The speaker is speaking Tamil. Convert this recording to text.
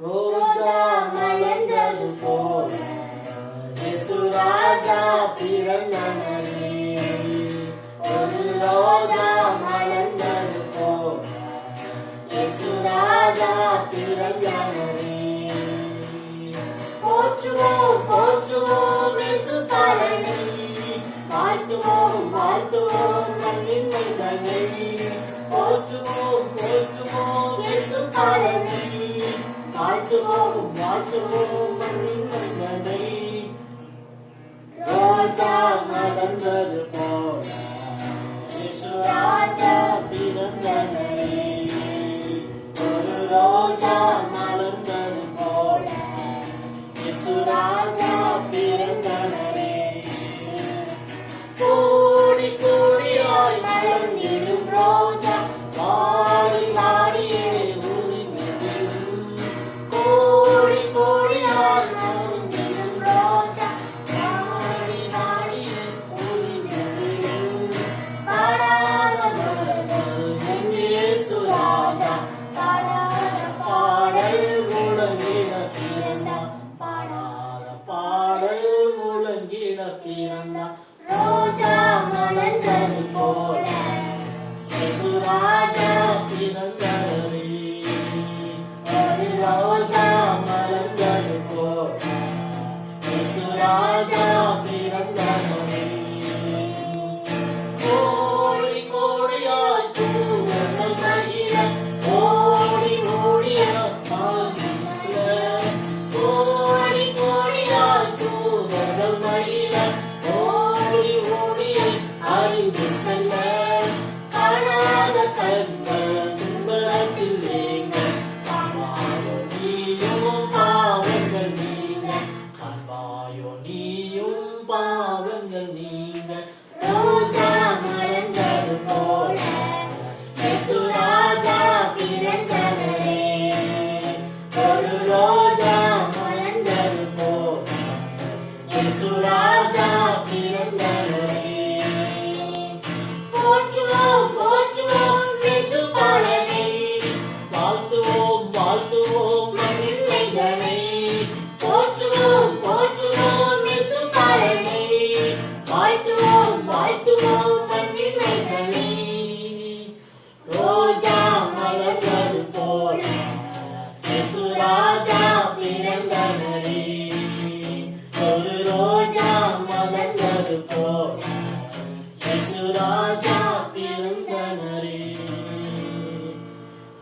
ரோஜா மலர்ந்தது போல இயேசு ராஜா பிறந்தனரே. ஒரு ரோஜா மலர்ந்தது போல இயேசு ராஜா பிறந்தனரே. போற்றுவோம் போற்றுவோம் இயேசு பாலனை, வாழ்த்துவோம் வாழ்த்துவோம் மண்ணின் மைந்தனை. போற்றுவோம் போற்றுவோம் இயேசு பாலனை, வாழ்த்துவோம் வாழ்த்துவோம் மண்ணின் மைந்தனை. ரோஜா மலர்ந்தது போல இயேசு ராஜா பிறந்தனரே. ஒரு ரோஜா மலர்ந்தது போல இயேசு ராஜா பிறந்தனரே. கோடி கோடியாய் மலர்ந்திடும் ரோஜா வாடி வாடியே உதிர்ந்திடும். கோடி கோடியாய் மலர்ந்திடும் ரோஜா வாடி வாடியே உதிர்ந்திடும். பாடாத மலர்கள் எங்கு இயேசு ராஜா, பாடாத பாடல் முழங்கிட பிறந்தார், பாடாத பாடல் முழங்கிட பிறந்தார். ரோஜா மலர்ந்தது போல இயேசு ராஜா பிறந்தனரே. ஒரு ரோஜா மலர்ந்தது போல இயேசு ராஜா